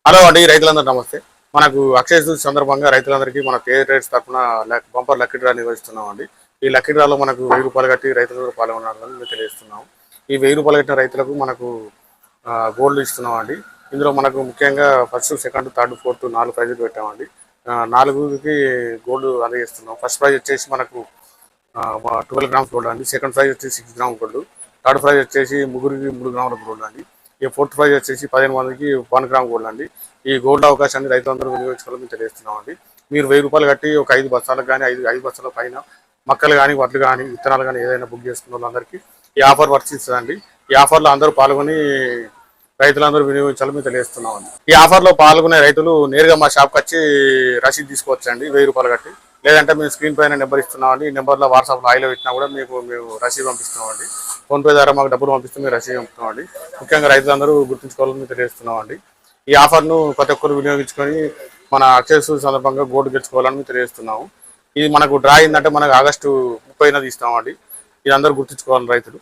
Hello అండి, రైతులందరూ నమస్తే. మనకు అక్షయ తృతీయ సందర్భంగా రైతులందరికీ మన ట్రేడర్స్ తరఫున బంపర్ లక్కీ డ్రా నిర్వహిస్తున్నాం అండి. ఈ లక్కీ డ్రాలో మనకు 1000 రూపాయలు కట్టి రైతులందరూ పాల్గొనాలని మేము తెలియజేస్తున్నాం. ఈ 1000 రూపాయలు కట్టిన రైతులకు మనకు గోల్డ్ ఇస్తున్నాం అండి. ఇందులో మనకు ముఖ్యంగా ఫస్ట్, సెకండ్, థర్డ్, ఫోర్త్ 4 ప్రైజులు పెట్టామండి. 4కి గోల్డ్ అందజేస్తున్నాం. ఫస్ట్ ప్రైజ్ వచ్చేసి మనకు 12 గ్రామ్స్ గోల్డ్ అండి. సెకండ్ ప్రైజ్ వచ్చేసి 6 గ్రామ్స్ గోల్డ్. థర్డ్ ప్రైజ్ వచ్చేసి ముగ్గురికి 3 గ్రాముల గోల్డ్ అండి. ఈ ఫోర్త్ ప్రైజ్ వచ్చేసి 15 మందికి 1 గ్రామ్ గోల్డ్ అండి. ఈ గోల్డ్ అవకాశాన్ని రైతులందరూ వినియోగించుకోవాలని తెలియజేస్తున్నాం అండి. మీరు 1000 రూపాయలు కట్టి ఒక 5 బస్తాలకు కానీ 5 బస్తాల పైన మొక్కలు కానీ వడ్లు కానీ విత్తనాలు కానీ ఏదైనా బుక్ చేసుకున్న వాళ్ళందరికీ ఈ ఆఫర్ వర్తిస్తుందండి. ఈ ఆఫర్లో అందరూ పాల్గొని రైతులందరూ వినియోగించాలని తెలియజేస్తున్నాం అండి. ఈ ఆఫర్లో పాల్గొనే రైతులు నేరుగా మా షాప్కి వచ్చి రసీదు తీసుకోవచ్చండి 1000 రూపాయలు కట్టి. లేదంటే మేము స్క్రీన్ పైన నెంబర్ ఇస్తున్నామండి. ఈ నెంబర్లో వాట్సాప్లో ఆయిలో పెట్టినా కూడా మేము రసీదు పంపిస్తున్నామండి. ఫోన్పే ద్వారా మాకు డబ్బులు పంపిస్తే మేము రసీదు పంపిస్తున్నామండి. ముఖ్యంగా రైతులందరూ గుర్తుంచుకోవాలని తెలియజేస్తున్నామండి. ఈ ఆఫర్ను ప్రతి ఒక్కరు వినియోగించుకొని మన అక్షయ తృతీయ సందర్భంగా గోల్డ్ గెలుచుకోవాలని తెలియజేస్తున్నాము. ఇది మనకు డ్రా అయిందంటే మనకు ఆగస్టు 30న తీస్తామండి. ఇది అందరూ గుర్తుంచుకోవాలి రైతులు.